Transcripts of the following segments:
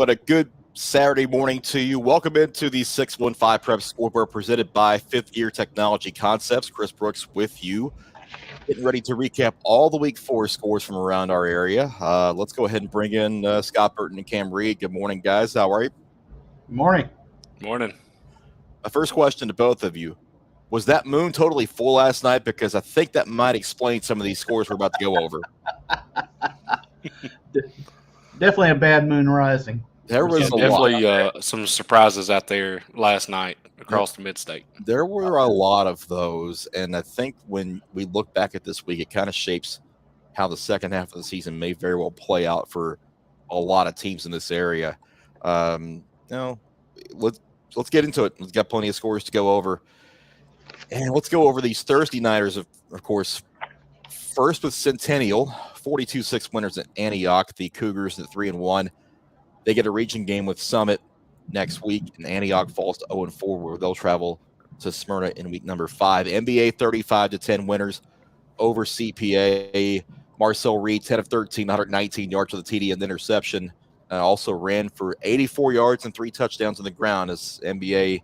what a good Saturday morning to you. Welcome into the 615 Prep Scoreboard presented by Fifth Gear Technology Concepts. Chris Brooks with you. Getting ready to recap all the Week 4 scores from around our area. Let's go ahead and bring in Scott Burton and Cam Reed. Good morning, guys. How are you? Good morning. Morning. My first question to both of you. Was that moon totally full last night? Because I think that might explain some of these scores we're about to go over. Definitely a bad moon rising. There was definitely some surprises out there last night across the mid-state. There were a lot of those, and I think when we look back at this week, it kind of shapes how the second half of the season may very well play out for a lot of teams in this area. Let's get into it. We've got plenty of scores to go over, and let's go over these Thursday nighters. Of course, first with Centennial, 42-6 winners at Antioch. The Cougars at 3-1. They get a region game with Summit next week, and Antioch falls to 0-4, where they'll travel to Smyrna in week number 5. NBA 35-10 winners over CPA. Marcel Reed, 10 of 13, 119 yards with a TD and interception. Also ran for 84 yards and 3 touchdowns on the ground as NBA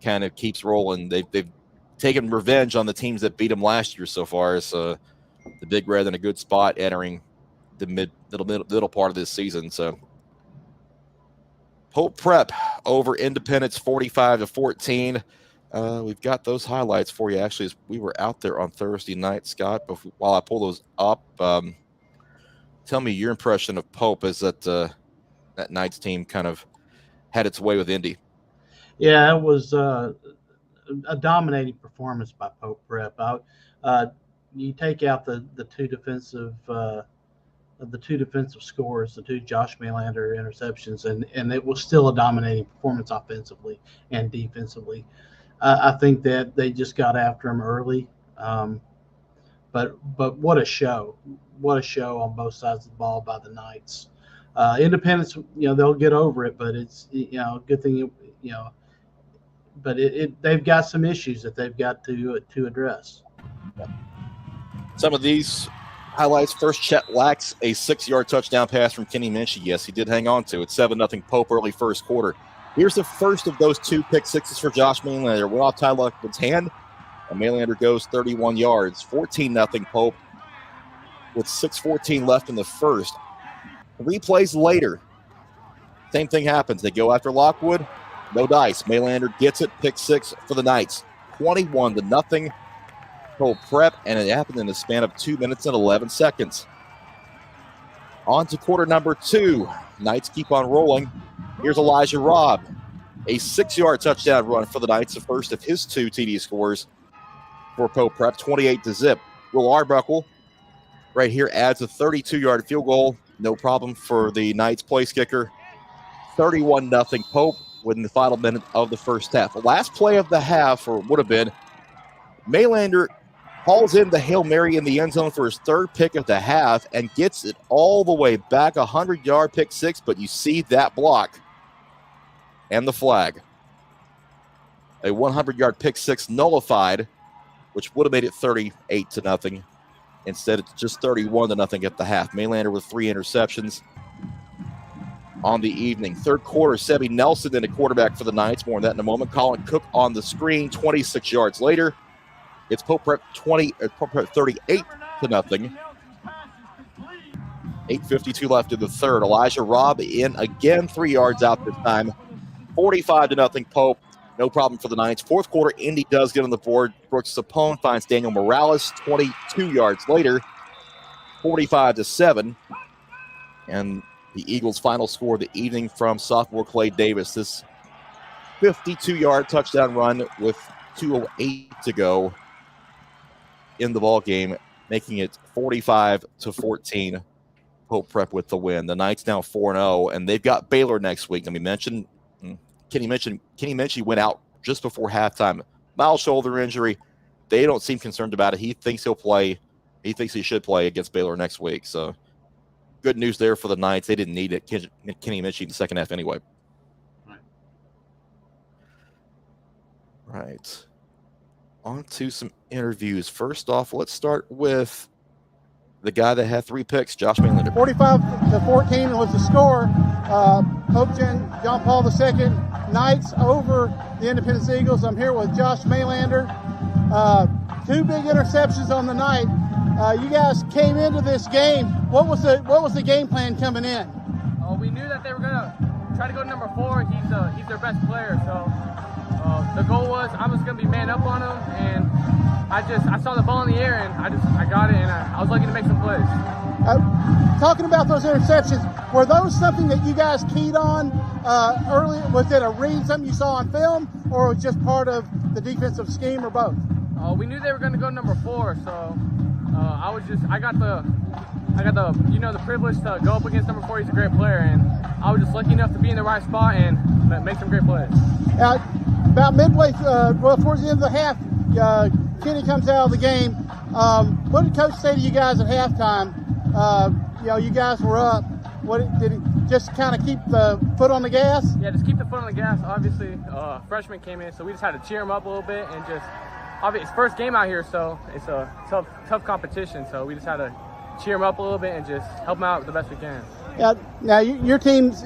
kind of keeps rolling. They've taken revenge on the teams that beat them last year so far. So the Big Red in a good spot entering the middle part of this season. So Pope Prep over Independence 45-14. We've got those highlights for you actually as we were out there on Thursday night, Scott. While I pull those up, tell me your impression of Pope as that Knights team kind of had its way with Indy. Yeah, it was a dominating performance by Pope Prep. You take out the two defensive scores, the 2 Josh Maylander interceptions, and it was still a dominating performance offensively and defensively. I think that they just got after him early, but what a show! What a show on both sides of the ball by the Knights. Independence, they'll get over it, but it's good thing but they've got some issues that they've got to address. Some of these highlights. First, Chet lacks a 6-yard touchdown pass from Kenny Minchey. Yes, he did hang on to it. 7-0 Pope early first quarter. Here's the first of those 2 pick sixes for Josh Maylander. Went off Ty Lockwood's hand, and Maylander goes 31 yards. 14-0 Pope with 6:14 left in the first. 3 plays later, same thing happens. They go after Lockwood. No dice. Maylander gets it. Pick 6 for the Knights. 21-0. Pope Prep, and it happened in the span of 2 minutes and 11 seconds. On to quarter number 2. Knights keep on rolling. Here's Elijah Robb. A 6-yard touchdown run for the Knights, the first of his 2 TD scores for Pope Prep, 28-0. Will Arbuckle right here adds a 32-yard field goal. No problem for the Knights place kicker. 31-0 Pope within the final minute of the first half. The last play of the half, or would have been, Maylander hauls in the Hail Mary in the end zone for his 3rd pick of the half and gets it all the way back, 100-yard pick 6, but you see that block and the flag. A 100-yard pick 6 nullified, which would have made it 38-0. Instead, it's just 31-0 at the half. Maylander with 3 interceptions on the evening. Third quarter, Sebby Nelson in a quarterback for the Knights. More on that in a moment. Colin Cook on the screen, 26 yards later. It's Pope Prep 38-0. 8:52 left in the third. Elijah Robb in again, 3 yards out this time. 45-0 Pope. No problem for the Knights. Fourth quarter, Indy does get on the board. Brooks Sapone finds Daniel Morales 22 yards later. 45-7. And the Eagles' final score of the evening from sophomore Clay Davis. This 52-yard touchdown run with 2:08 to go in the ball game, making it 45-14. Pope Prep with the win. The Knights now 4-0, and they've got Baylor next week. And we mentioned Kenny Minchey went out just before halftime. Mild shoulder injury. They don't seem concerned about it. He thinks he'll play. He thinks he should play against Baylor next week. So good news there for the Knights. They didn't need it. Kenny Minchey in the second half anyway. Right. On to some interviews. First off, let's start with the guy that had 3 picks, Josh Maylander. 45-14 was the score. Pope John Paul II Knights over the Independence Eagles. I'm here with Josh Maylander. 2 big interceptions on the night. You guys came into this game. What was the game plan coming in? We knew that they were gonna try to go to number 4. He's their best player. So the goal was I was gonna be man up on him, and I saw the ball in the air and I got it, and I was looking to make some plays. Talking about those interceptions, were those something that you guys keyed on early? Was it a read, something you saw on film, or was it just part of the defensive scheme, or both? We knew they were going to go number 4, so I got the the privilege to go up against number 4. He's a great player, and I was just lucky enough to be in the right spot and make some great plays. About midway, towards the end of the half, Kenny comes out of the game. What did Coach say to you guys at halftime? You guys were up. What did he just kind of keep the foot on the gas? Yeah, just keep the foot on the gas. Obviously, freshman came in, so we just had to cheer him up a little bit and just. Obviously, it's first game out here, so it's a tough competition. So we just had to cheer him up a little bit and just help him out the best we can. Yeah. Now your team's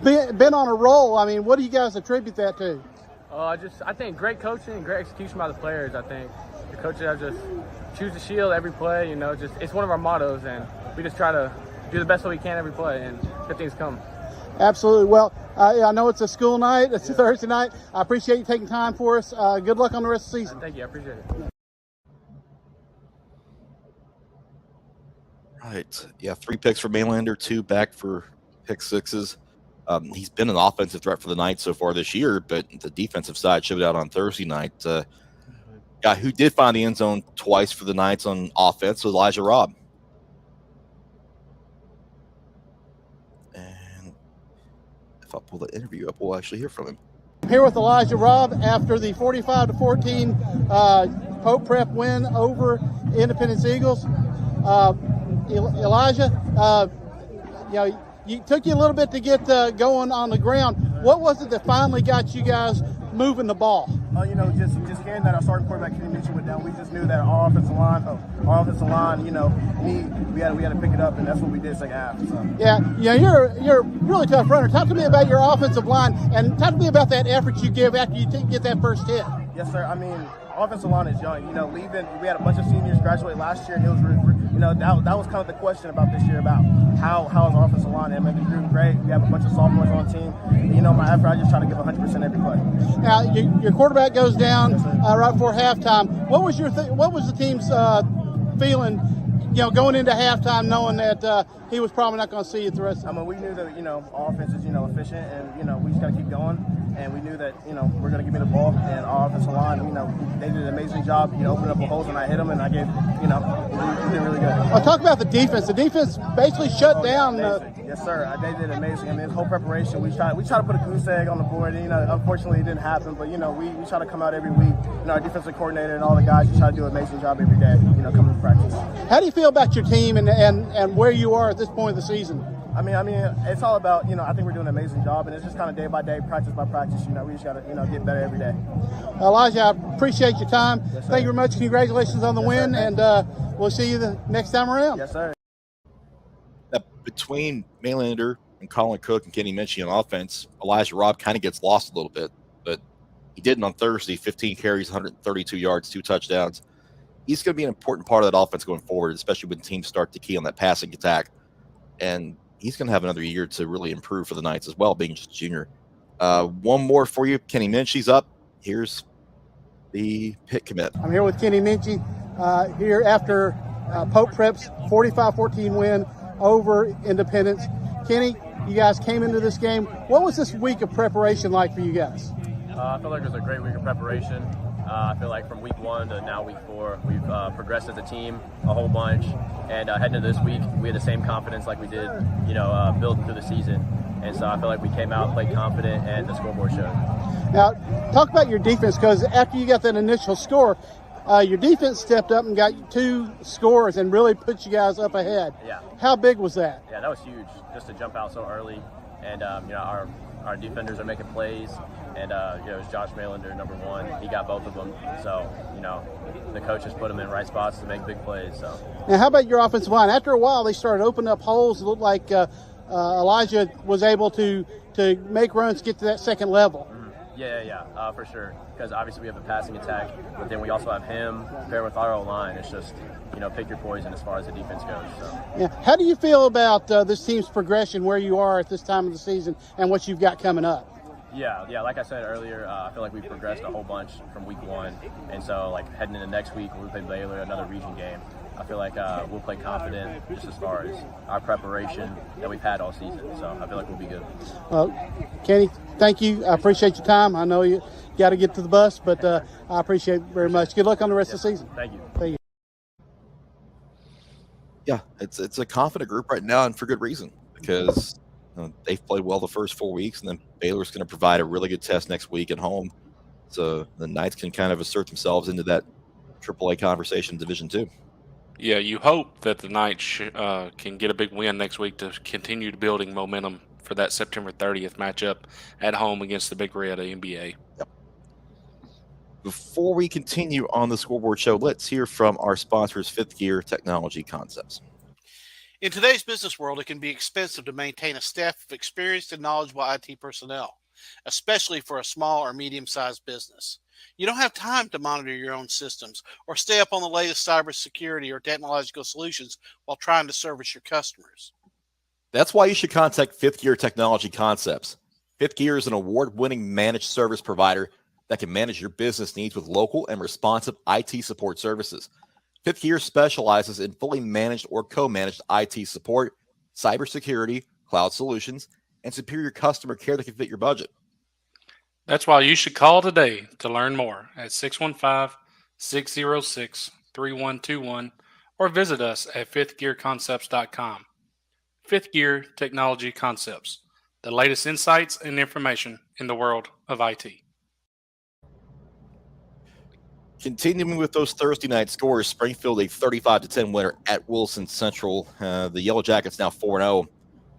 been on a roll. I mean, what do you guys attribute that to? I think great coaching and great execution by the players. I think the coaches are just choose to shield every play. It's one of our mottos, and we just try to do the best that we can every play, and good things come. Absolutely. Well, I know it's a school night. It's a Thursday night. I appreciate you taking time for us. Good luck on the rest of the season. Thank you. I appreciate it. Right. Yeah, 3 picks for Maylander, 2 back for pick sixes. He's been an offensive threat for the Knights so far this year, but the defensive side showed out on Thursday night. Guy who did find the end zone twice for the Knights on offense was Elijah Robb. And if I pull the interview up, we'll actually hear from him. I'm here with Elijah Robb after the 45-14 Pope Prep win over Independence Eagles. Elijah, it took you a little bit to get going on the ground. What was it that finally got you guys moving the ball? Just hearing that our starting quarterback Kenny Minchey went down, we just knew that our offensive line, we had to pick it up, and that's what we did second half. So. Yeah, you're a really tough runner. Talk to me about your offensive line, and talk to me about that effort you give after you get that first hit. Yes, sir. I mean, offensive line is young. We had a bunch of seniors graduate last year, and it was that was kind of the question about this year about how is our offensive line. I mean, they're doing great. We have a bunch of sophomores on the team. My effort, I just try to give 100% every play. Now, your quarterback goes down right before halftime. What was the team's feeling, going into halftime, knowing that he was probably not going to see it the rest of the time? We knew that our offense is efficient, and we just got to keep going. And we knew that, we're going to give me the ball, and our offensive line, they did an amazing job, opening up the holes, and I hit them, and I gave, we did really good. Well, talk about the defense. The defense basically shut down. Yes, sir. They did amazing. I mean, this whole preparation, we tried to put a goose egg on the board. Unfortunately, it didn't happen, but, we try to come out every week. Our defensive coordinator and all the guys, we try to do an amazing job every day, coming to practice. How do you feel about your team and where you are at this point of the season? I mean, it's all about, I think we're doing an amazing job, and it's just kind of day by day, practice by practice. We just got to, get better every day. Elijah, I appreciate your time. Yes, thank you very much. Congratulations on the win, and we'll see you the next time around. Yes, sir. Between Maylander and Colin Cook and Kenny Minchey on offense, Elijah Robb kind of gets lost a little bit, but he didn't on Thursday. 15 carries, 132 yards, 2 touchdowns. He's going to be an important part of that offense going forward, especially when teams start to key on that passing attack. And he's going to have another year to really improve for the Knights as well, being just a junior. One more for you. Kenny Minchey's up. Here's the pick commit. I'm here with Kenny Minchey here after Pope Prep's 45-14 win over Independence. Kenny, you guys came into this game. What was this week of preparation like for you guys? I feel like it was a great week of preparation. I feel like from week 1 to now week 4, we've progressed as a team a whole bunch. And heading into this week, we had the same confidence like we did, building through the season. And so I feel like we came out, played confident, and the scoreboard showed. Now, talk about your defense, because after you got that initial score, your defense stepped up and got 2 scores and really put you guys up ahead. Yeah. How big was that? Yeah, that was huge, just to jump out so early. And, our defenders are making plays. And, it was Josh Maylander, number 1. He got both of them. So, the coaches put him in right spots to make big plays. So. Now, how about your offensive line? After a while, they started opening up holes. It looked like Elijah was able to make runs, get to that second level. Yeah, for sure. Because obviously we have a passing attack, but then we also have him paired with our O-line. It's just, pick your poison as far as the defense goes. So. Yeah. How do you feel about this team's progression, where you are at this time of the season, and what you've got coming up? Yeah. Like I said earlier, I feel like we've progressed a whole bunch from week 1. And so, heading into next week when we play Baylor, another region game, I feel like we'll play confident just as far as our preparation that we've had all season. So I feel like we'll be good. Kenny, thank you. I appreciate your time. I know you got to get to the bus, but I appreciate it very much. Good luck on the rest of the season. Thank you. Thank you. Yeah, it's a confident group right now, and for good reason, because they've played well the first 4 weeks, and then Baylor's going to provide a really good test next week at home. So the Knights can kind of assert themselves into that AAA conversation Division II. Yeah, you hope that the Knights can get a big win next week to continue building momentum for that September 30th matchup at home against the Big Red NBA. Yep. Before we continue on the Scoreboard Show, let's hear from our sponsors, Fifth Gear Technology Concepts. In today's business world, it can be expensive to maintain a staff of experienced and knowledgeable IT personnel, especially for a small or medium-sized business. You don't have time to monitor your own systems or stay up on the latest cybersecurity or technological solutions while trying to service your customers. That's why you should contact Fifth Gear Technology Concepts. Fifth Gear is an award-winning managed service provider that can manage your business needs with local and responsive IT support services. Fifth Gear specializes in fully managed or co-managed IT support, cybersecurity, cloud solutions, and superior customer care that can fit your budget. That's why you should call today to learn more at 615-606-3121 or visit us at fifthgearconcepts.com. Fifth Gear Technology Concepts, the latest insights and information in the world of IT. Continuing with those Thursday night scores, Springfield a 35-10 winner at Wilson Central. The Yellow Jackets now 4-0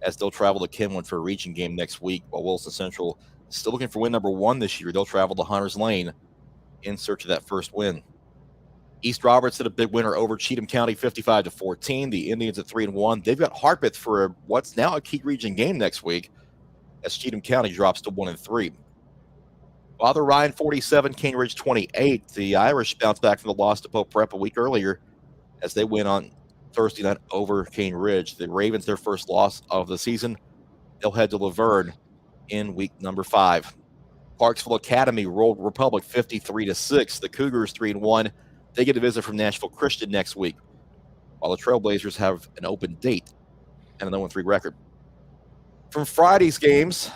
as they'll travel to Kenwood for a region game next week, while Wilson Central is still looking for win number 1 this year. They'll travel to Hunters Lane in search of that first win. East Roberts had a big winner over Cheatham County 55-14. The Indians at 3-1. They've got Harpeth for what's now a key region game next week as Cheatham County drops to 1-3. Father Ryan 47, Cane Ridge 28. The Irish bounced back from the loss to Pope Prep a week earlier as they win on Thursday night over Cane Ridge. The Ravens, their first loss of the season. They'll head to Laverne in week number 5. Clarksville Academy rolled Republic 53-6. The Cougars 3-1. They get a visit from Nashville Christian next week, while the Trailblazers have an open date and an 0-3 record. From Friday's games,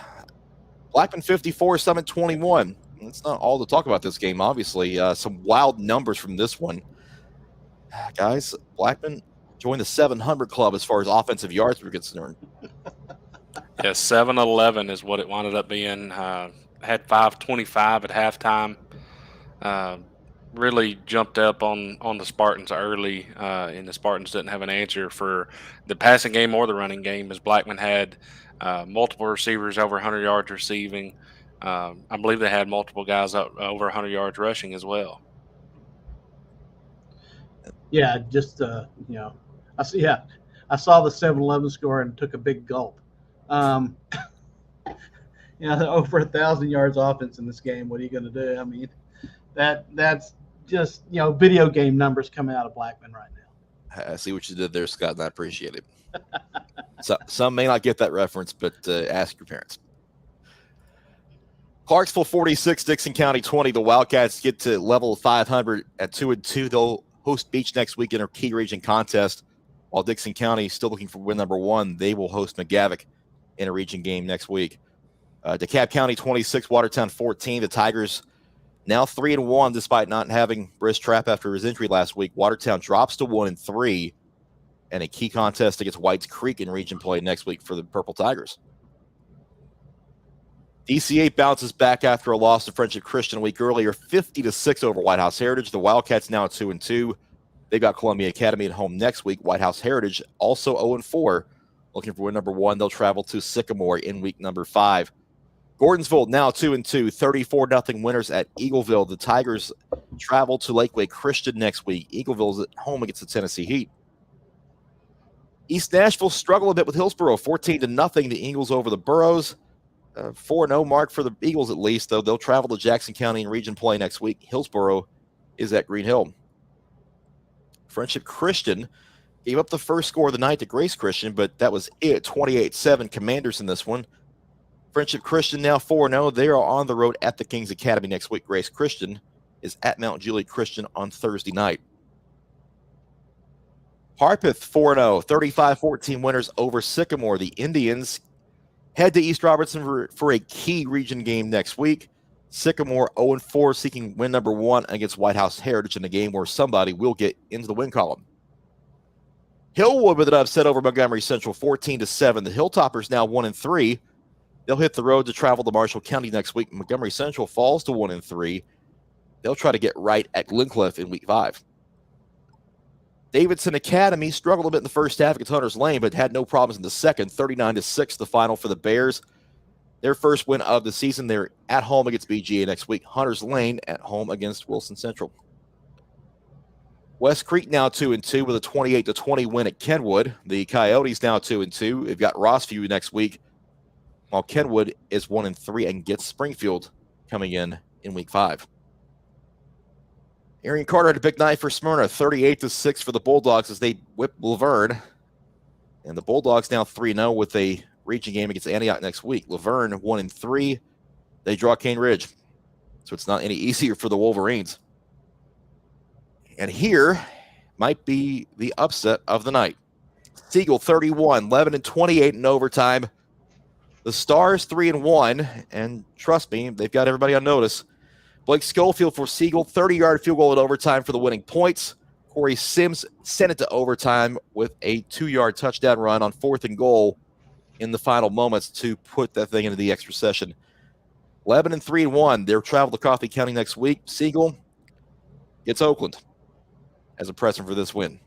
Blackman 54, Summit 21. It's not all to talk about this game, obviously. Some wild numbers from this one. Guys, Blackman joined the 700 club as far as offensive yards were concerned. Yeah, 7-11 is what it wound up being. Had 525 at halftime. Really jumped up on the Spartans early, and the Spartans didn't have an answer for the passing game or the running game, as Blackman had multiple receivers over 100 yards receiving. I believe they had multiple guys up over 100 yards rushing as well. Yeah, just I saw the 7-11 score and took a big gulp. Over 1,000 yards offense in this game. What are you going to do? I mean, that's just video game numbers coming out of Blackman right now. I see what you did there, Scott, and I appreciate it. So, some may not get that reference, but ask your parents. Clarksville 46, Dixon County 20. The Wildcats get to level 500 at 2-2. They'll host Beach next week in their key region contest, while Dixon County still looking for win number 1. They will host McGavock in a region game next week. DeKalb County 26, Watertown 14. The Tigers now 3-1 despite not having Briss Trapp after his injury last week. Watertown drops to 1-3, and a key contest against Whites Creek in region play next week for the Purple Tigers. DC8 bounces back after a loss to Friendship Christian a week earlier, 50-6 over White House Heritage. The Wildcats now at 2-2. They've got Columbia Academy at home next week. White House Heritage also 0-4. Looking for win number 1. They'll travel to Sycamore in week number 5. Gordonsville now 2-2, 34-0 winners at Eagleville. The Tigers travel to Lakeway Christian next week. Eagleville's at home against the Tennessee Heat. East Nashville struggled a bit with Hillsboro, 14-0. The Eagles over the Burros. 4-0 mark for the Eagles at least, though they'll travel to Jackson County and region play next week. Hillsboro is at Green Hill. Friendship Christian gave up the first score of the night to Grace Christian, but that was it. 28-7 Commanders in this one. Friendship Christian now 4-0. They are on the road at the Kings Academy next week. Grace Christian is at Mount Juliet Christian on Thursday night. Harpeth 4-0, 35-14 winners over Sycamore. The Indians head to East Robertson for a key region game next week. Sycamore 0-4, seeking win number 1 against White House Heritage in a game where somebody will get into the win column. Hillwood with an upset over Montgomery Central, 14-7. The Hilltoppers now 1-3. They'll hit the road to travel to Marshall County next week. Montgomery Central falls to 1-3. They'll try to get right at Glencliff in week 5. Davidson Academy struggled a bit in the first half against Hunter's Lane, but had no problems in the second. 39-6, the final for the Bears. Their first win of the season. They're at home against BGA next week. Hunter's Lane at home against Wilson Central. West Creek now 2-2 with a 28-20 win at Kenwood. The Coyotes now 2-2. They've got Rossview next week, while Kenwood is 1-3 and gets Springfield coming in week 5. Arian Carter had a big night for Smyrna, 38-6 for the Bulldogs as they whip Laverne. And the Bulldogs now 3-0 with a region game against Antioch next week. Laverne 1-3. They draw Cane Ridge. So it's not any easier for the Wolverines. And here might be the upset of the night. Siegel 31, Lebanon 28 in overtime. The Stars 3-1, and trust me, they've got everybody on notice. Blake Schofield for Siegel, 30-yard field goal in overtime for the winning points. Corey Sims sent it to overtime with a 2-yard touchdown run on 4th and goal in the final moments to put that thing into the extra session. Lebanon 3-1. They'll travel to Coffee County next week. Siegel gets Oakland as a present for this win.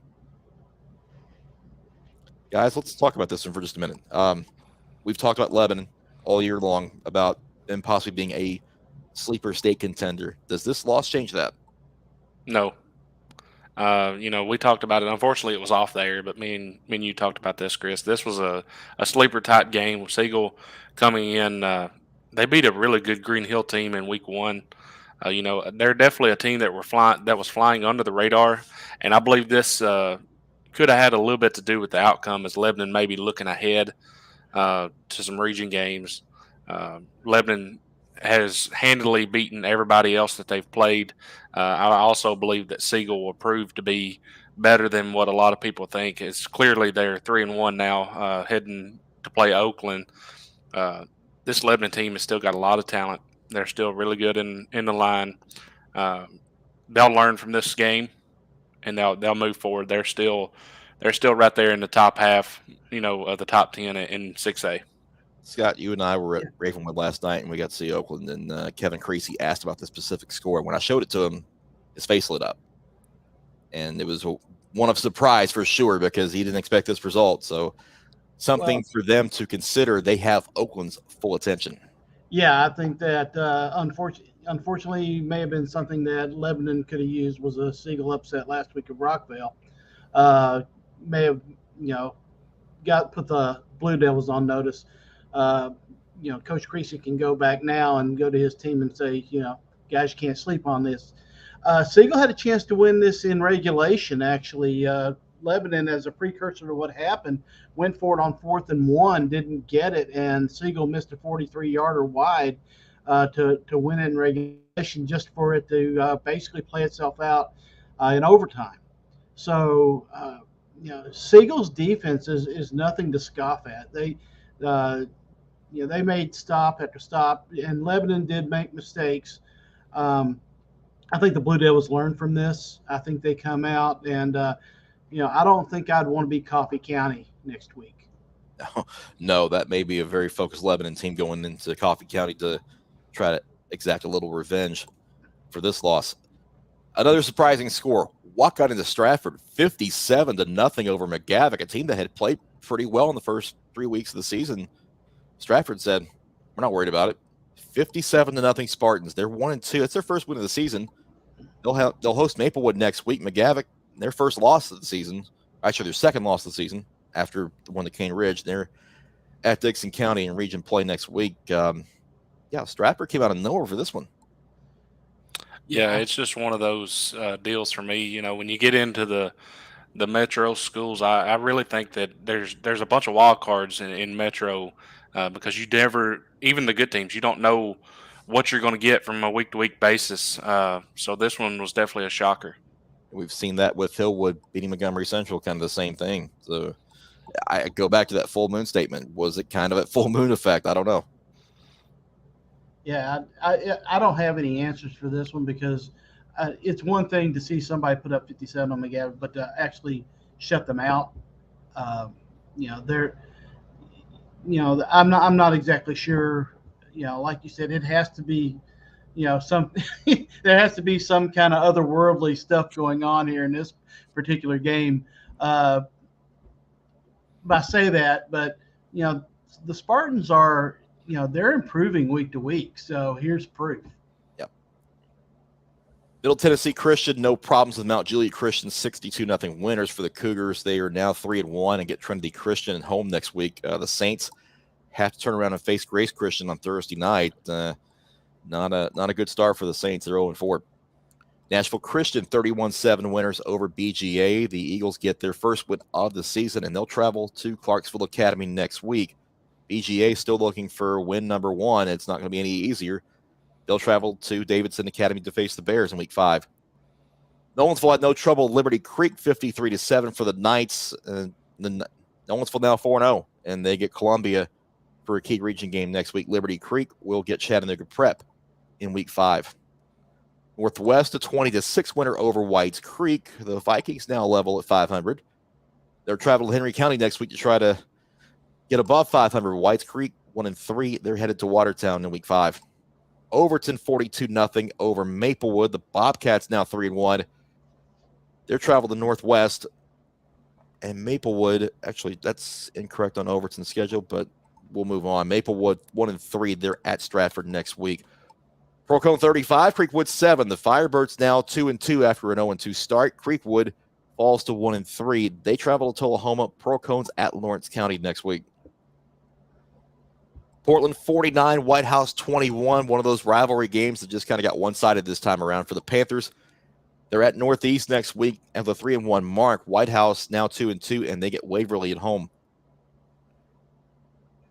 Guys, let's talk about this one for just a minute. We've talked about Lebanon all year long about them possibly being a sleeper state contender. Does this loss change that? No. We talked about it. Unfortunately, it was off there, but me and you talked about this, Chris. This was a sleeper type game with Siegel coming in. They beat a really good Green Hill team in week 1. They're definitely a team that was flying under the radar, and I believe this could have had a little bit to do with the outcome as Lebanon maybe looking ahead to some region games. Lebanon has handily beaten everybody else that they've played. I also believe that Siegel will prove to be better than what a lot of people think. It's clearly they're 3-1 now, heading to play Oakland. This Lebanon team has still got a lot of talent. They're still really good in the line. They'll learn from this game, and they'll move forward. They're still right there in the top half, of the top 10 in 6A. Scott, you and I were at Ravenwood last night, and we got to see Oakland, and Kevin Creasy asked about the specific score. When I showed it to him, his face lit up. And it was one of surprise for sure because he didn't expect this result. So something for them to consider. They have Oakland's full attention. Yeah, I think that unfortunately may have been something that Lebanon could have used was a Siegel upset last week of Rockville. May have, put the Blue Devils on notice. Coach Creasy can go back now and go to his team and say, guys, you can't sleep on this. Siegel had a chance to win this in regulation, actually. Lebanon, as a precursor to what happened, went for it on 4th and 1, didn't get it, and Siegel missed a 43-yarder wide to win in regulation just for it to basically play itself out in overtime. So, Siegel's defense is nothing to scoff at. They made stop after stop, and Lebanon did make mistakes. I think the Blue Devils learned from this. I think they come out and, I don't think I'd want to be Coffee County next week. No, that may be a very focused Lebanon team going into Coffee County to try to exact a little revenge for this loss. Another surprising score. Walk out into Stratford, 57-0 over McGavock, a team that had played pretty well in the first 3 weeks of the season. Stratford said, we're not worried about it. 57-0 Spartans. They're 1-2. It's their first win of the season. They'll host Maplewood next week. McGavock, their first loss of the season, actually their second loss of the season, after the one to Cane Ridge. They're at Dixon County in region play next week. Stratford came out of nowhere for this one. Yeah, it's just one of those deals for me. You know, when you get into the Metro schools, I really think that there's a bunch of wild cards in Metro because you never, even the good teams, you don't know what you're going to get from a week-to-week basis. So this one was definitely a shocker. We've seen that with Hillwood beating Montgomery Central, kind of the same thing. So I go back to that full moon statement. Was it kind of a full moon effect? I don't know. Yeah, I don't have any answers for this one because it's one thing to see somebody put up 57 on McGavin, but to actually shut them out, I'm not exactly sure. Like you said, it has to be, some there has to be some kind of otherworldly stuff going on here in this particular game. I say that, but the Spartans are. They're improving week to week. So here's proof. Yep. Middle Tennessee Christian, no problems with Mount Juliet Christian, 62-0 winners for the Cougars. They are now 3-1 and get Trinity Christian at home next week. The Saints have to turn around and face Grace Christian on Thursday night. Not a good start for the Saints. They're 0-4. Nashville Christian, 31-7 winners over BGA. The Eagles get their first win of the season, and they'll travel to Clarksville Academy next week. BGA still looking for win number 1. It's not going to be any easier. They'll travel to Davidson Academy to face the Bears in week 5. Nolensville had no trouble. Liberty Creek 53-7 for the Knights. Nolensville now 4-0, and they get Columbia for a key region game next week. Liberty Creek will get Chattanooga Prep in week 5. Northwest a 20-6 winner over Whites Creek. The Vikings now level at 500. They're traveling to Henry County next week to try to get above 500. Whites Creek 1-3. They're headed to Watertown in week 5. Overton 42-0 over Maplewood. The Bobcats now 3-1. They're traveled to Northwest. And Maplewood, actually, that's incorrect on Overton's schedule, but we'll move on. Maplewood 1-3. They're at Stratford next week. Procone 35, Creekwood 7. The Firebirds now 2-2 after an 0-2 start. Creekwood falls to 1-3. They travel to Tullahoma. Procone's at Lawrence County next week. Portland 49, White House 21. One of those rivalry games that just kind of got one-sided this time around for the Panthers. They're at Northeast next week at the 3-1 mark. White House now 2-2, and they get Waverly at home.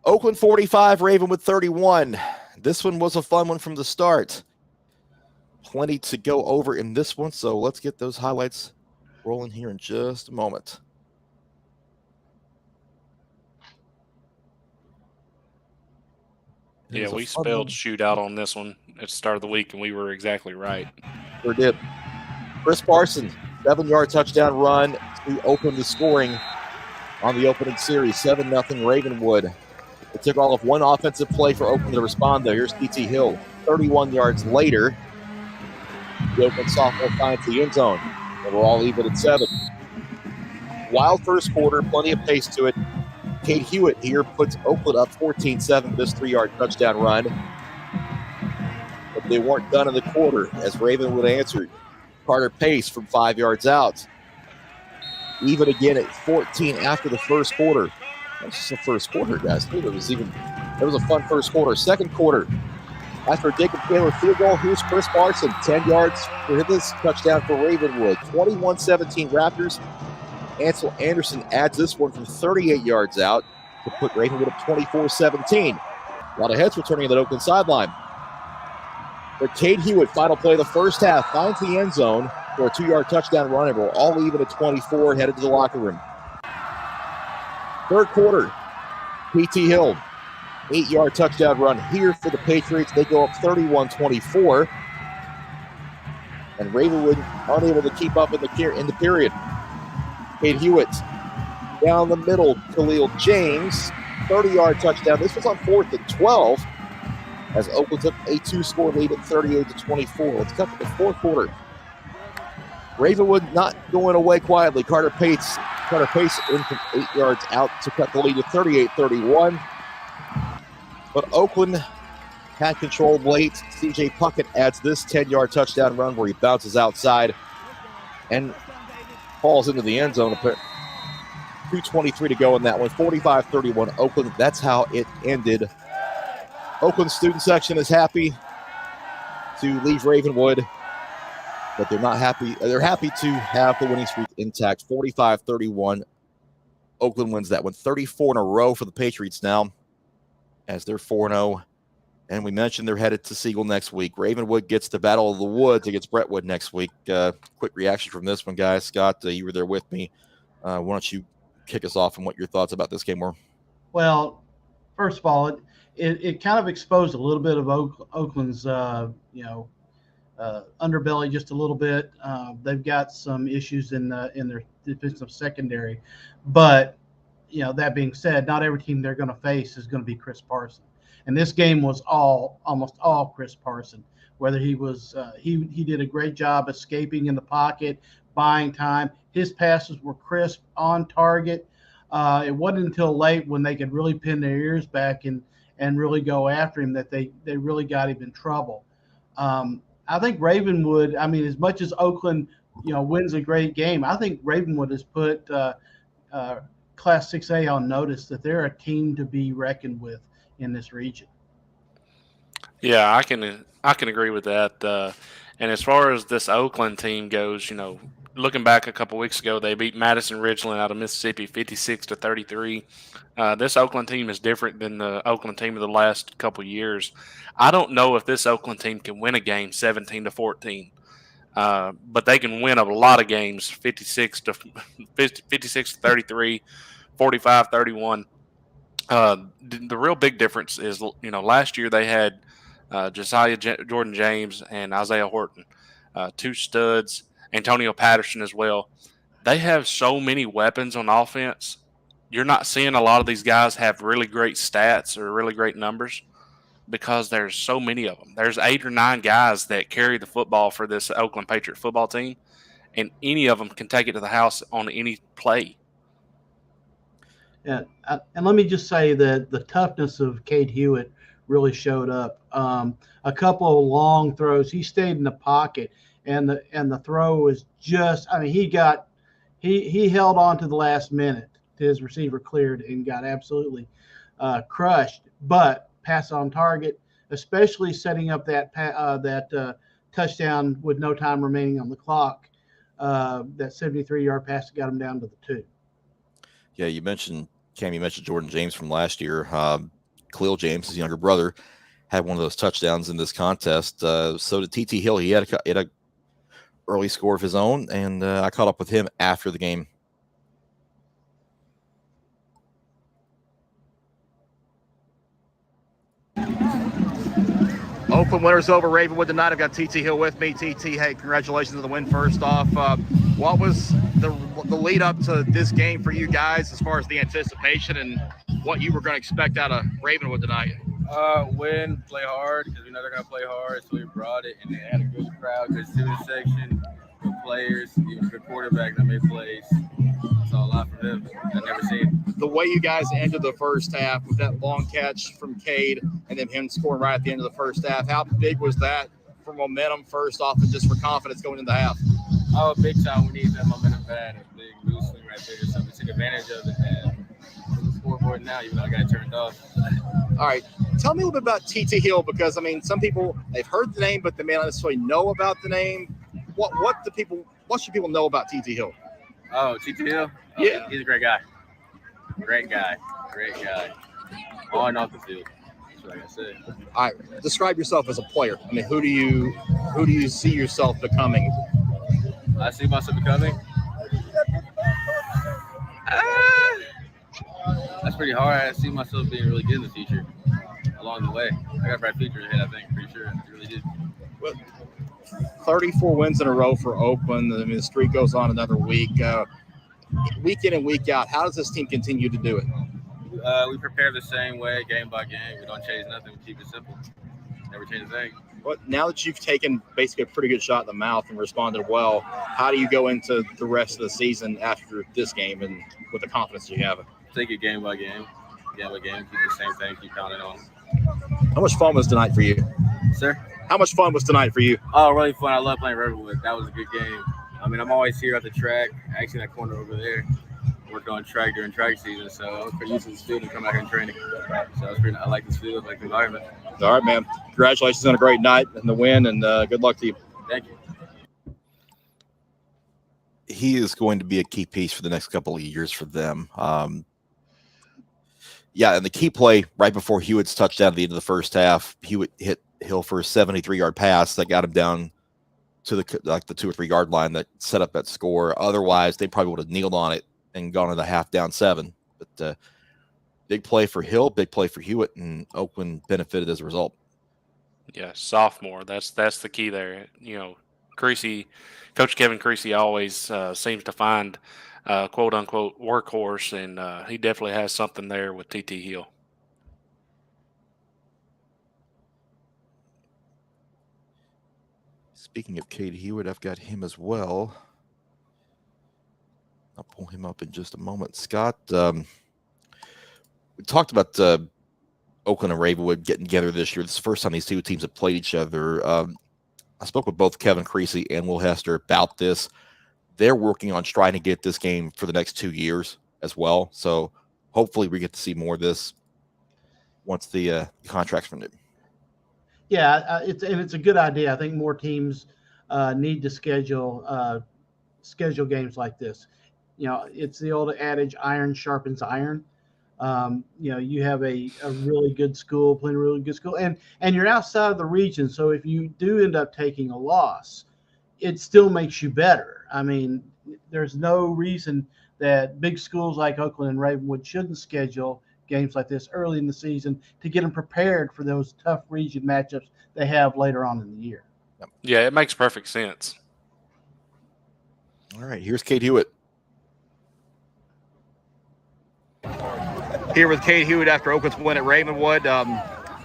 Oakland 45, Ravenwood 31. This one was a fun one from the start. Plenty to go over in this one, so let's get those highlights rolling here in just a moment. Yeah, we spelled shootout on this one at the start of the week, and we were exactly right. Sure did. Chris Parsons, 7-yard touchdown run to open the scoring on the opening series. 7-0 Ravenwood. It took all of one offensive play for Oakland to respond, though. Here's P.T. Hill. 31 yards later, the Oakland sophomore finds the end zone. And we're all even at 7. Wild first quarter, plenty of pace to it. Kate Hewitt here puts Oakland up 14-7 with this 3-yard touchdown run. But they weren't done in the quarter as Ravenwood answered. Carter Pace from 5 yards out. Even again at 14 after the first quarter. That's just the first quarter, guys. It was a fun first quarter. Second quarter, after a Jacob Taylor field goal, here's Chris Parsons, 10 yards for this touchdown for Ravenwood. 21-17 Raptors. Ansel Anderson adds this one from 38 yards out to put Ravenwood up 24-17. A lot of heads returning to the Oakland sideline. But Cade Hewitt, final play of the first half, finds the end zone for a 2-yard touchdown run, and we're all even at 24, headed to the locker room. Third quarter, P.T. Hill, 8-yard touchdown run here for the Patriots. They go up 31-24. And Ravenwood unable to keep up in the period. Cade Hewitt down the middle, Khalil James, 30-yard touchdown. This was on 4th and 12 as Oakland took a 2-score lead at 38-24. Let's cut to the fourth quarter. Ravenwood not going away quietly. Carter Pace in from 8 yards out to cut the lead to 38-31. But Oakland had control late. C.J. Puckett adds this 10-yard touchdown run where he bounces outside and falls into the end zone. 2:23 to go in that one. 45-31 Oakland. That's how it ended. Oakland student section is happy to leave Ravenwood, but they're not happy. They're happy to have the winning streak intact. 45-31. Oakland wins that one. 34 in a row for the Patriots now, as they're 4-0. And we mentioned they're headed to Siegel next week. Ravenwood gets the Battle of the Woods against Brentwood next week. Quick reaction from this one, guys. Scott, you were there with me. Why don't you kick us off and what your thoughts about this game were? Well, first of all, it kind of exposed a little bit of Oakland's, underbelly just a little bit. They've got some issues in their defensive secondary. But, that being said, not every team they're going to face is going to be Chris Parson. And this game was almost all Chris Parson. Whether he was he did a great job escaping in the pocket, buying time. His passes were crisp, on target. It wasn't until late when they could really pin their ears back and really go after him that they really got him in trouble. I think Ravenwood, as much as Oakland, wins a great game, I think Ravenwood has put Class 6A on notice that they're a team to be reckoned with in this region. Yeah, I can agree with that. And as far as this Oakland team goes, looking back a couple weeks ago, they beat Madison Ridgeland out of Mississippi 56-33. This Oakland team is different than the Oakland team of the last couple years. I don't know if this Oakland team can win a game 17-14, but they can win a lot of games 56-33, 45-31. The real big difference is, last year they had Josiah Jordan James and Isaiah Horton, two studs, Antonio Patterson as well. They have so many weapons on offense. You're not seeing a lot of these guys have really great stats or really great numbers because there's so many of them. There's 8 or 9 guys that carry the football for this Oakland Patriot football team, and any of them can take it to the house on any play. Yeah, and let me just say that the toughness of Cade Hewitt really showed up. A couple of long throws, he stayed in the pocket, and the throw was just. He held on to the last minute. His receiver cleared and got absolutely crushed. But pass on target, especially setting up that touchdown with no time remaining on the clock. That 73-yard pass got him down to the 2. Yeah, you mentioned Jordan James from last year. Khalil James, his younger brother, had one of those touchdowns in this contest. So did T.T. Hill. He had a early score of his own, and I caught up with him after the game. Oakland winners over Ravenwood tonight. I've got T.T. Hill with me. T.T., hey, congratulations on the win first off. What was the lead up to this game for you guys as far as the anticipation and what you were going to expect out of Ravenwood tonight? Win, play hard, because we know they're going to play hard, so we brought it, and they had a good crowd, good student section, good players, even good quarterback that made plays. Saw a lot from them I've never seen. The way you guys ended the first half with that long catch from Cade and then him scoring right at the end of the first half, how big was that for momentum first off and just for confidence going into the half? Oh, big time. We need that momentum bad. A big loose swing right there, so we took advantage of it. And the scoreboard now, even though I got it turned off. All right. Tell me a little bit about T.T. Hill, because, some people, they've heard the name, but they may not necessarily know about the name. What should people know about T.T. Hill? Oh, T.T. Hill? Oh, yeah. He's a great guy. Great guy. On and off the field. That's what I gotta say. All right. Describe yourself as a player. Who do you see yourself becoming? I see myself becoming? That's pretty hard. I see myself being really good in the future along the way. I got bright future ahead, I think, pretty sure. I really did. Well, 34 wins in a row for Oakland. The streak goes on another week. Week in and week out, how does this team continue to do it? We prepare the same way, game by game. We don't change nothing. We keep it simple. Never change a thing. But now that you've taken basically a pretty good shot in the mouth and responded well, how do you go into the rest of the season after this game and with the confidence you have? Take it game by game. Keep the same thing, keep counting on. How much fun was tonight for you? Sir? How much fun was tonight for you? Oh, really fun. I love playing Ravenwood. That was a good game. I'm always here at the track, actually in that corner over there. working on track during track season. So I was pretty used to the field and come out here and training. So I like this field, I like the environment. All right, man. Congratulations on a great night and the win, and good luck to you. Thank you. He is going to be a key piece for the next couple of years for them. And the key play right before Hewitt's touchdown at the end of the first half, Hewitt hit Hill for a 73-yard pass that got him down to the 2 or 3 yard line that set up that score. Otherwise, they probably would have kneeled on it and gone to the half down 7. But big play for Hill, big play for Hewitt, and Oakland benefited as a result. Yeah, sophomore. That's the key there. Creasy, Coach Kevin Creasy always seems to find quote unquote workhorse, and he definitely has something there with TT Hill. Speaking of Cade Hewitt, I've got him as well. I'll pull him up in just a moment. Scott, we talked about Oakland and Ravenwood getting together this year. This is the first time these two teams have played each other. I spoke with both Kevin Creasy and Will Hester about this. They're working on trying to get this game for the next 2 years as well. So hopefully we get to see more of this once the contract's renewed. Yeah, it's a good idea. I think more teams need to schedule games like this. It's the old adage, iron sharpens iron. You have a really good school playing a really good school, and you're outside of the region. So if you do end up taking a loss, it still makes you better. I mean, there's no reason that big schools like Oakland and Ravenwood shouldn't schedule games like this early in the season to get them prepared for those tough region matchups they have later on in the year. Yeah, it makes perfect sense. All right, here's Cade Hewitt. Here with Cade Hewitt after Oakland's win at Ravenwood.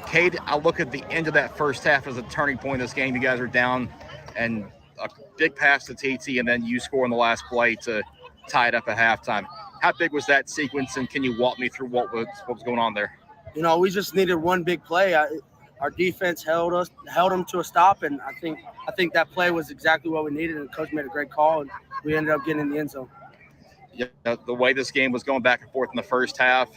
Cade, I look at the end of that first half as a turning point in this game. You guys are down, and a big pass to TT, and then you score in the last play to tie it up at halftime. How big was that sequence, and can you walk me through what was going on there? We just needed one big play. Our defense held them to a stop, and I think that play was exactly what we needed. And the coach made a great call, and we ended up getting in the end zone. Yeah, the way this game was going back and forth in the first half,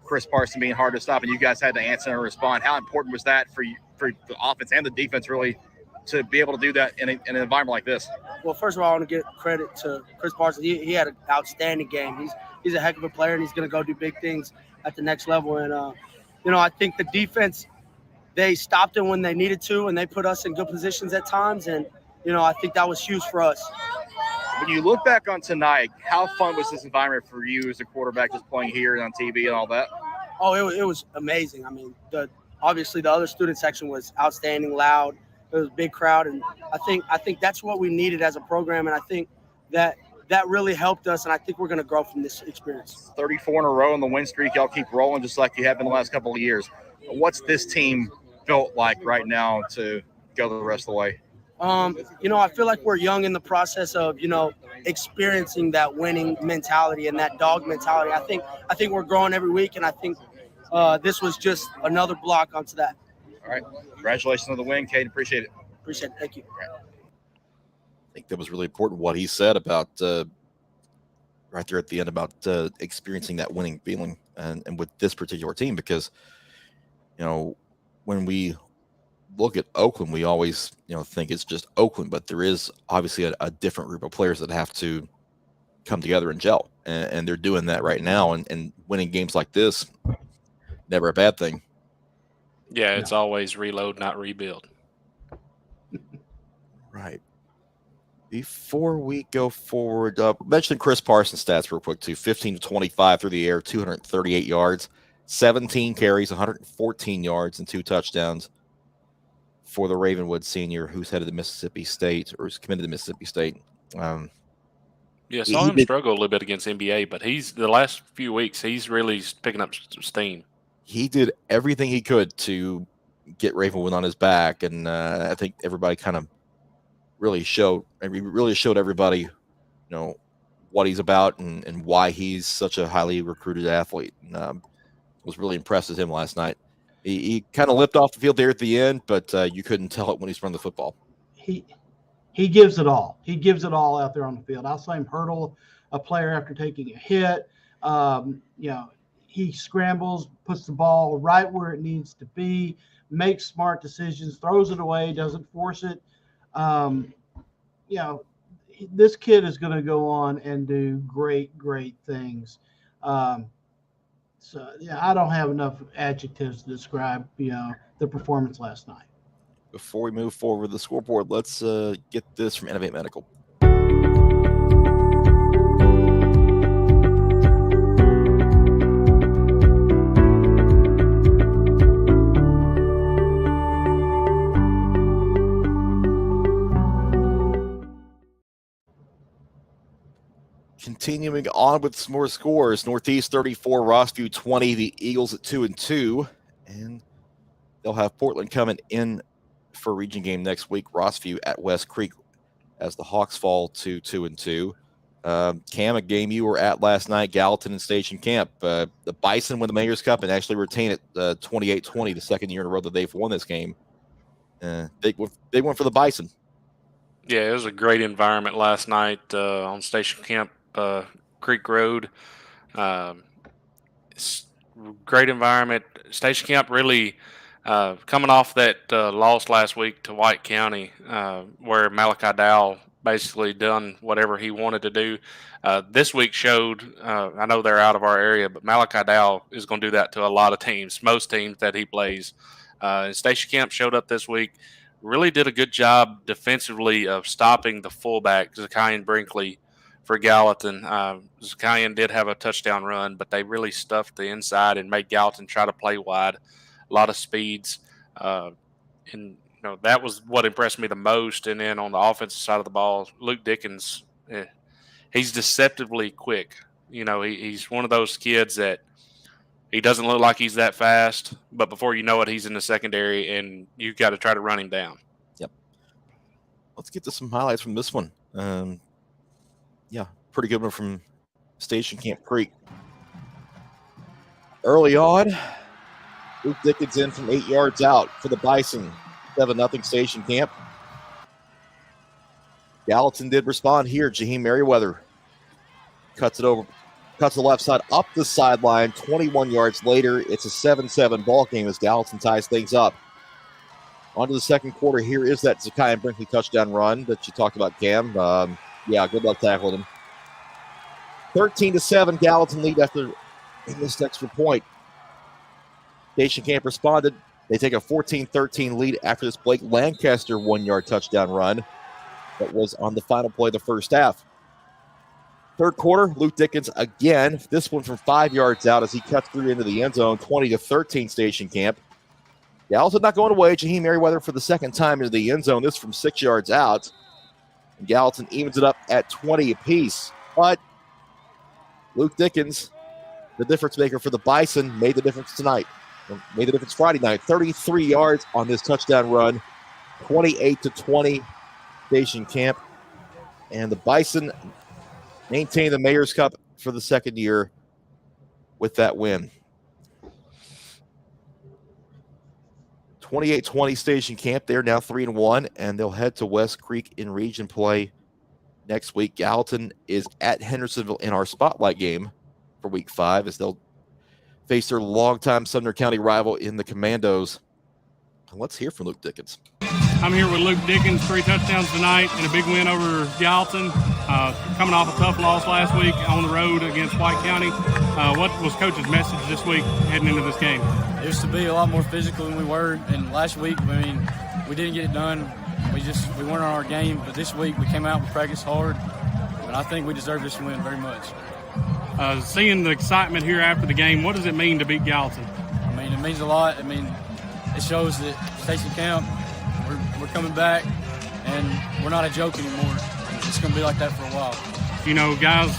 Chris Parson being hard to stop, and you guys had to answer and respond. How important was that for the offense and the defense, really, to be able to do that in an environment like this? Well, first of all, I want to give credit to Chris Parson. He had an outstanding game. He's a heck of a player, and he's going to go do big things at the next level. And I think the defense, they stopped him when they needed to, and they put us in good positions at times. And I think that was huge for us. When you look back on tonight, how fun was this environment for you as a quarterback, just playing here and on TV and all that? Oh, it was amazing. I mean, obviously the other student section was outstanding, loud. It was a big crowd, and I think that's what we needed as a program, and I think that really helped us, and I think we're going to grow from this experience. 34 in a row in the win streak. Y'all keep rolling just like you have been the last couple of years. What's this team built like right now to go the rest of the way? I feel like we're young in the process of, experiencing that winning mentality and that dog mentality. I think we're growing every week, and I think this was just another block onto that. All right. Congratulations on the win, Cade. Appreciate it. Appreciate it. Thank you. I think that was really important what he said about right there at the end about experiencing that winning feeling and with this particular team, because, when we look at Oakland, we always, think it's just Oakland, but there is obviously a different group of players that have to come together and gel, and they're doing that right now, and winning games like this, never a bad thing. Yeah, it's always reload, not rebuild. Right. Before we go forward, mention Chris Parsons' stats real quick, too. 15 to 25 through the air, 238 yards, 17 carries, 114 yards, and 2 touchdowns for the Ravenwood senior who's headed to Mississippi State, or is committed to Mississippi State. Saw him struggle a little bit against NBA, but the last few weeks, he's really picking up steam. He did everything he could to get Ravenwood on his back, and I think everybody kind of really showed everybody, what he's about and why he's such a highly recruited athlete. And, was really impressed with him last night. He kind of limped off the field there at the end, but you couldn't tell it when he's running the football. He gives it all. He gives it all out there on the field. I saw him hurdle a player after taking a hit. He scrambles, puts the ball right where it needs to be, makes smart decisions, throws it away, doesn't force it. This kid is going to go on and do great things. I don't have enough adjectives to describe, the performance last night. Before we move forward with the scoreboard, let's get this from Innovate Medical. Continuing on with some more scores, Northeast 34, Rossview 20, the Eagles at 2-2, and they'll have Portland coming in for a region game next week. Rossview at West Creek as the Hawks fall to 2-2. Cam, a game you were at last night, Gallatin and Station Camp. The Bison win the Mayor's Cup and actually retain it 28-20, the second year in a row that they've won this game. They went for the Bison. Yeah, it was a great environment last night on Station Camp Creek Road. Great environment. Station Camp really coming off that loss last week to White County, where Malachi Dow basically done whatever he wanted to do. This week showed, I know they're out of our area, but Malachi Dow is going to do that to a lot of teams, most teams that he plays. Station Camp showed up this week, really did a good job defensively of stopping the fullback, Zakian Brinkley, for Gallatin. Zakian did have a touchdown run, but they really stuffed the inside and made Gallatin try to play wide. A lot of speeds. And that was what impressed me the most. And then on the offensive side of the ball, Luke Dickens, he's deceptively quick. He's one of those kids that he doesn't look like he's that fast, but before you know it, he's in the secondary, and you got to try to run him down. Yep. Let's get to some highlights from this one. Pretty good one from Station Camp Creek. Early on, Luke Dickens in from 8 yards out for the Bison. 7-0 Station Camp. Gallatin did respond here. Jaheim Merriweather cuts it over, cuts the left side up the sideline. 21 yards later, it's a 7-7 ball game as Gallatin ties things up. On to the second quarter. Here is that Zakian Brinkley touchdown run that you talked about, Cam. Good luck tackling him. 13-7, Gallatin lead after this extra point. Station Camp responded. They take a 14-13 lead after this Blake Lancaster 1-yard touchdown run that was on the final play of the first half. Third quarter, Luke Dickens again, this one from 5 yards out as he cuts through into the end zone, 20-13 Station Camp. Gallatin not going away. Jaheim Merriweather for the second time into the end zone, this from 6 yards out. And Gallatin evens it up at 20 apiece. But Luke Dickens, the difference maker for the Bison, made the difference tonight. Made the difference Friday night. 33 yards on this touchdown run. 28-20 Station Camp. And the Bison maintain the Mayor's Cup for the second year with that win. 28-20 Station Camp. They're now 3-1, and they'll head to West Creek in region play next week. Gallatin is at Hendersonville in our spotlight game for week 5 as they'll face their longtime Sumner County rival in the Commandos. Let's hear from Luke Dickens. I'm here with Luke Dickens, 3 touchdowns tonight and a big win over Gallatin. Coming off a tough loss last week on the road against White County. What was Coach's message this week heading into this game? It used to be a lot more physical than we were. And last week, we didn't get it done. We weren't on our game. But this week, we came out and practiced hard. And I think we deserve this win very much. Seeing the excitement here after the game, what does it mean to beat Gallatin? It means a lot. It shows that Station Camp, we're coming back, and we're not a joke anymore. It's going to be like that for a while. Guys,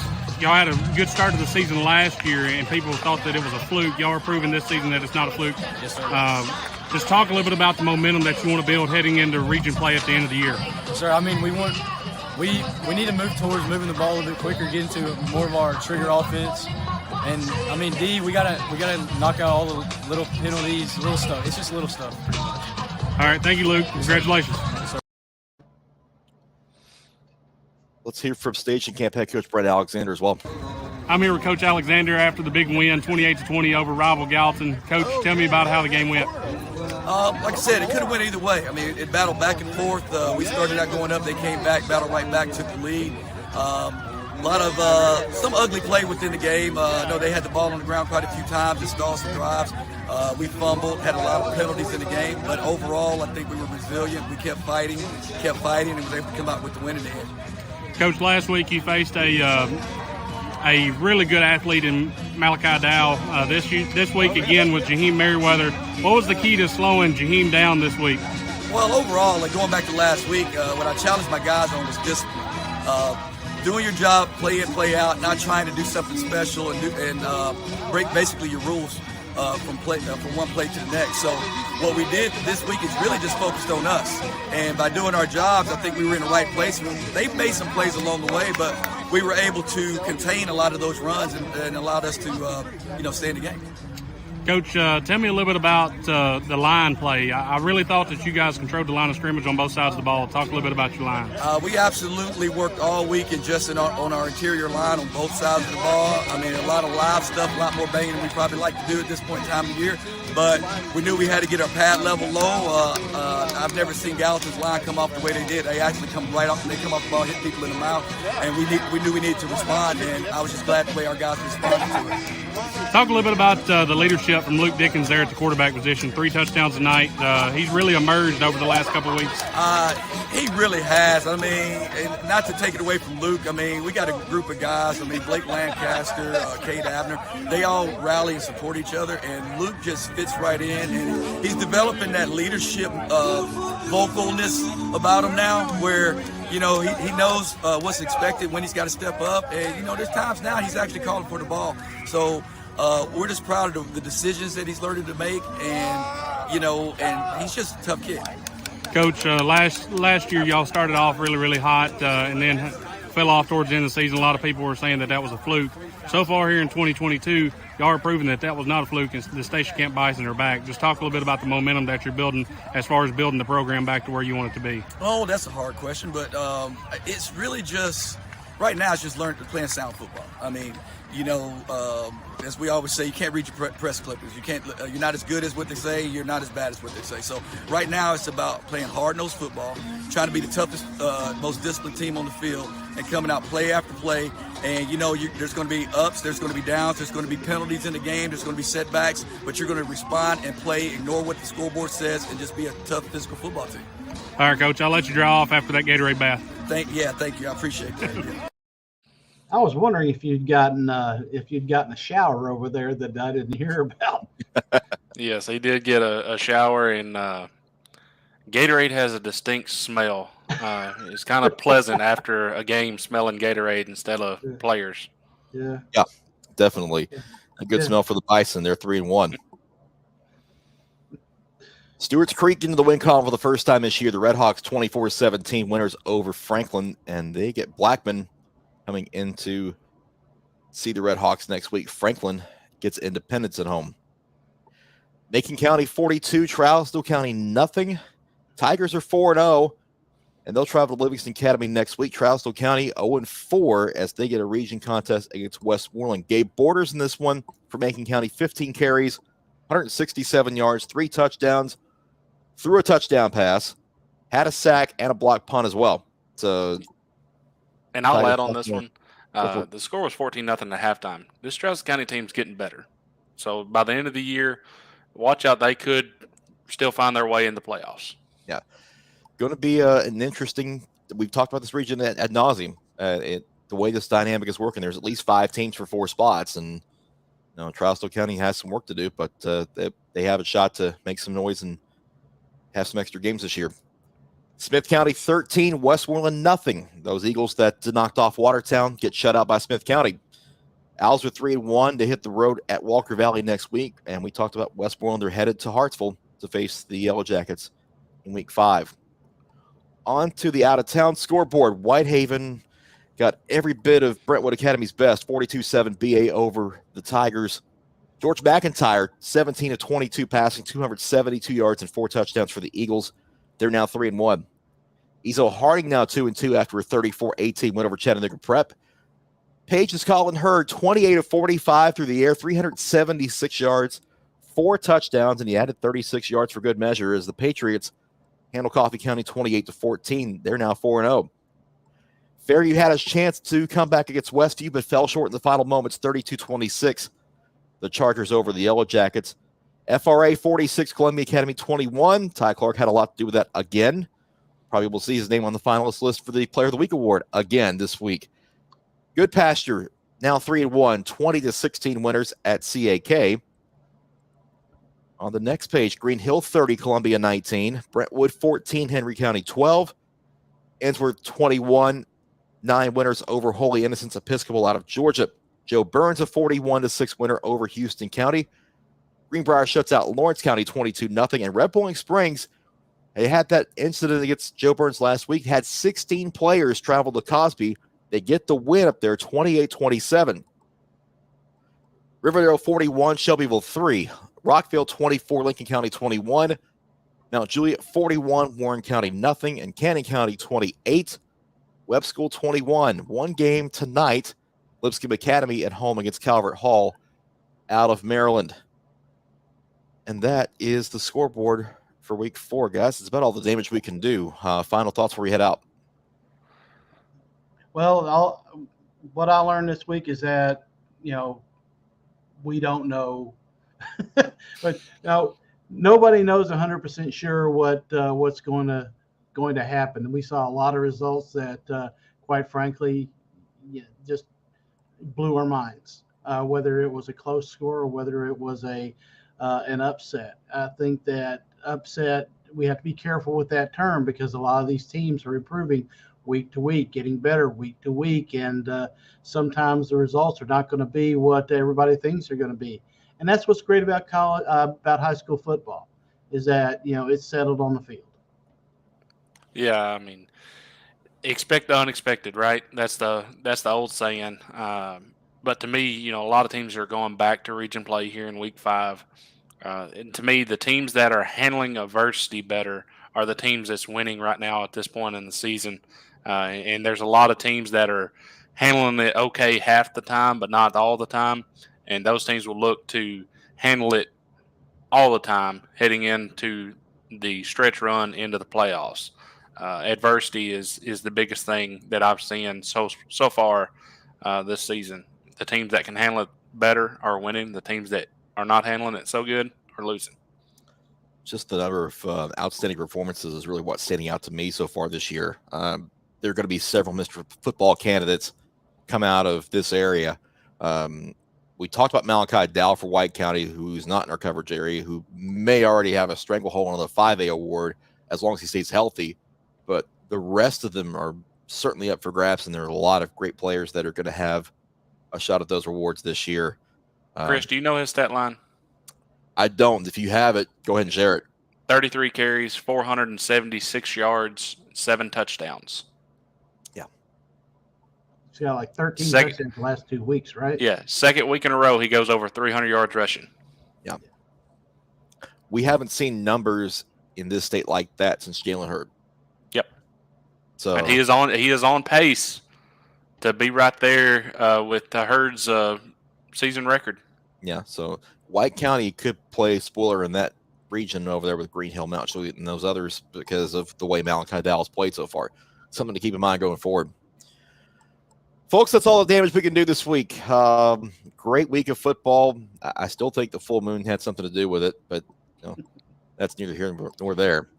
y'all had a good start to the season last year, and people thought that it was a fluke. Y'all are proving this season that it's not a fluke. Yes, sir. Just talk a little bit about the momentum that you want to build heading into region play at the end of the year. Yes, sir. We need to move towards moving the ball a little bit quicker, get into more of our trigger offense. And D, we gotta knock out all the little penalties, little stuff. It's just little stuff, pretty much. All right, thank you, Luke. Congratulations. Yes, sir. let's hear from Station Camp head coach Brent Alexander as well. I'm here with Coach Alexander after the big win, 28-20 over rival Gallatin. Coach, tell me about how the game went. Like I said, it could have went either way. I mean, it battled back and forth. We started out going up, they came back, battled right back, took the lead. A lot of some ugly play within the game. I know they had the ball on the ground quite a few times, just stalled some drives. We fumbled, had a lot of penalties in the game, but overall, I think we were resilient. We kept fighting, and was able to come out with the win in the end. Coach, last week you faced a really good athlete in Malachi Dow. This week again with Jaheim Merriweather. What was the key to slowing Jaheim down this week? Well, overall, like going back to last week, what I challenged my guys on was discipline. Doing your job, play in, play out, not trying to do something special and break basically your rules from one play to the next. So what we did this week is really just focused on us. And by doing our jobs, I think we were in the right place. They made some plays along the way, but we were able to contain a lot of those runs and allowed us to stay in the game. Coach, tell me a little bit about the line play. I really thought that you guys controlled the line of scrimmage on both sides of the ball. Talk a little bit about your line. We absolutely worked all week and just on our interior line on both sides of the ball. I mean, a lot of live stuff, a lot more banging than we probably like to do at this point in time of the year. But we knew we had to get our pad level low. I've never seen Gallatin's line come off the way they did. They actually come right off, and they come off the ball, hit people in the mouth, and we knew we needed to respond, and I was just glad the way our guys responded to it. Talk a little bit about the leadership from Luke Dickens there at the quarterback position. 3 touchdowns tonight. He's really emerged over the last couple of weeks. He really has. I mean, and not to take it away from Luke, I mean, we got a group of guys. I mean, Blake Lancaster, Cade Abner, they all rally and support each other, and Luke just fits right in, and he's developing that leadership vocalness about him now where, he knows what's expected when he's got to step up, and, there's times now he's actually calling for the ball. So we're just proud of the decisions that he's learning to make, and, and he's just a tough kid. Coach, last year y'all started off really, really hot and then fell off towards the end of the season. A lot of people were saying that was a fluke. So far here in 2022, y'all are proving that was not a fluke, and the Station Camp Bison are back. Just talk a little bit about the momentum that you're building as far as building the program back to where you want it to be. Oh, that's a hard question, but it's really just right now it's just playing sound football. I mean, as we always say, you can't read your press clippings. You can't. You're not as good as what they say. You're not as bad as what they say. So right now, it's about playing hard-nosed football, trying to be the toughest, most disciplined team on the field, and coming out play after play. And there's going to be ups, there's going to be downs, there's going to be penalties in the game, there's going to be setbacks, but you're going to respond and play, ignore what the scoreboard says, and just be a tough physical football team. All right, Coach. I'll let you draw off after that Gatorade bath. Thank you. I appreciate that. Yeah. I was wondering if you'd gotten a shower over there that I didn't hear about. Yes, he did get a shower, and Gatorade has a distinct smell. It's kind of pleasant after a game smelling Gatorade instead of players. Yeah, definitely a good smell for the Bison. They're 3-1. Stewart's Creek into the win column for the first time this year. The Redhawks 24-17 winners over Franklin, and they get Blackman coming in to see the Redhawks next week. Franklin gets Independence at home. Macon County 42, Trousdale County nothing. Tigers are 4-0, and they'll travel to Livingston Academy next week. Trousdale County 0-4 as they get a region contest against Westmoreland. Gabe Borders in this one for Macon County, 15 carries, 167 yards, 3 touchdowns, threw a touchdown pass, had a sack, and a blocked punt as well. So, and I'll add on this one. The score was 14-0 at halftime. This Trousdale County team's getting better. So by the end of the year, watch out. They could still find their way in the playoffs. Yeah. Going to be an interesting – we've talked about this region ad nauseum. The way this dynamic is working, there's at least 5 teams for 4 spots. And, Trousdale County has some work to do, but they have a shot to make some noise and have some extra games this year. Smith County 13, Westmoreland nothing. Those Eagles that knocked off Watertown get shut out by Smith County. Owls are 3-1 to hit the road at Walker Valley next week. And we talked about Westmoreland. They're headed to Hartsville to face the Yellow Jackets in week 5. On to the out-of-town scoreboard. Whitehaven got every bit of Brentwood Academy's best, 42-7 BA over the Tigers. George McIntyre, 17-22 passing, 272 yards and 4 touchdowns for the Eagles. They're now 3-1. Ezo Harding now 2-2 after a 34-18 win over Chattanooga Prep. Page's Colin Hurd, 28 of 45 through the air, 376 yards, 4 touchdowns, and he added 36 yards for good measure as the Patriots handle Coffee County 28-14. They're now 4-0. Fairview had a chance to come back against Westview, but fell short in the final moments, 32-26. The Chargers over the Yellow Jackets. FRA 46, Columbia Academy 21. Ty Clark had a lot to do with that again. Probably will see his name on the finalist list for the Player of the Week award again this week. Good Pasture, now 3-1, 20-16 winners at CAK. On the next page, Green Hill 30, Columbia 19. Brentwood 14, Henry County 12. Ensworth 21, 9 winners over Holy Innocents Episcopal out of Georgia. Joe Burns a 41-6 winner over Houston County. Greenbrier shuts out Lawrence County 22-0. And Red Bowling Springs, they had that incident against Joe Burns last week, had 16 players travel to Cosby. They get the win up there, 28-27. Riverdale 41, Shelbyville 3. Rockville 24, Lincoln County 21. Mount Juliet 41, Warren County 0, and Cannon County 28. Webb School 21. One game tonight. Lipscomb Academy at home against Calvert Hall out of Maryland. And that is the scoreboard for week 4, guys. It's about all the damage we can do. Final thoughts before we head out. Well, what I learned this week is that, we don't know. But nobody knows 100% sure what's going to happen. And we saw a lot of results that, quite frankly, just blew our minds. Whether it was a close score or whether it was an upset. I think that upset, we have to be careful with that term because a lot of these teams are improving week to week, getting better week to week, and sometimes the results are not going to be what everybody thinks they're going to be. And that's what's great about college, about high school football, is that it's settled on the field. Yeah, I mean, expect the unexpected, right? That's the old saying. But to me, a lot of teams are going back to region play here in week 5. And to me, the teams that are handling adversity better are the teams that's winning right now at this point in the season. And there's a lot of teams that are handling it okay half the time, but not all the time. And those teams will look to handle it all the time heading into the stretch run into the playoffs. Adversity is the biggest thing that I've seen so far this season. The teams that can handle it better are winning. The teams that are not handling it so good are losing. Just the number of outstanding performances is really what's standing out to me so far this year. There are going to be several Mr. Football candidates come out of this area. We talked about Malachi Dow for White County, who's not in our coverage area, who may already have a stranglehold on the 5A award as long as he stays healthy. But the rest of them are certainly up for grabs, and there are a lot of great players that are going to have a shot at those awards this year. Chris, do you know his stat line? I don't. If you have it, go ahead and share it. 33 carries, 476 yards, 7 touchdowns. Yeah. He's got like 13 touchdowns the last 2 weeks, right? Yeah. Second week in a row, he goes over 300 yards rushing. Yeah. We haven't seen numbers in this state like that since Jalen Hurd. Yep. So and he is on pace to be right there with Hurd's season record. Yeah, so White County could play spoiler in that region over there with Green Hill, Mount Juliet, and those others because of the way Malachi Dallas played so far. Something to keep in mind going forward. Folks, that's all the damage we can do this week. Great week of football. I still think the full moon had something to do with it, but that's neither here nor there.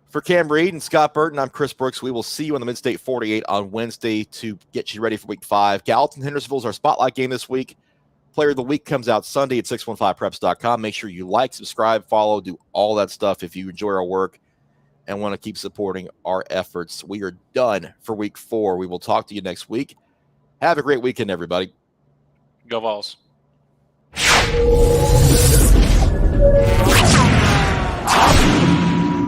For Cam Reed and Scott Burton, I'm Chris Brooks. We will see you on the Mid-State 48 on Wednesday to get you ready for Week 5. Gallatin Hendersonville is our spotlight game this week. Player of the Week comes out Sunday at 615preps.com. Make sure you like, subscribe, follow, do all that stuff if you enjoy our work and want to keep supporting our efforts. We are done for Week 4. We will talk to you next week. Have a great weekend, everybody. Go Vols.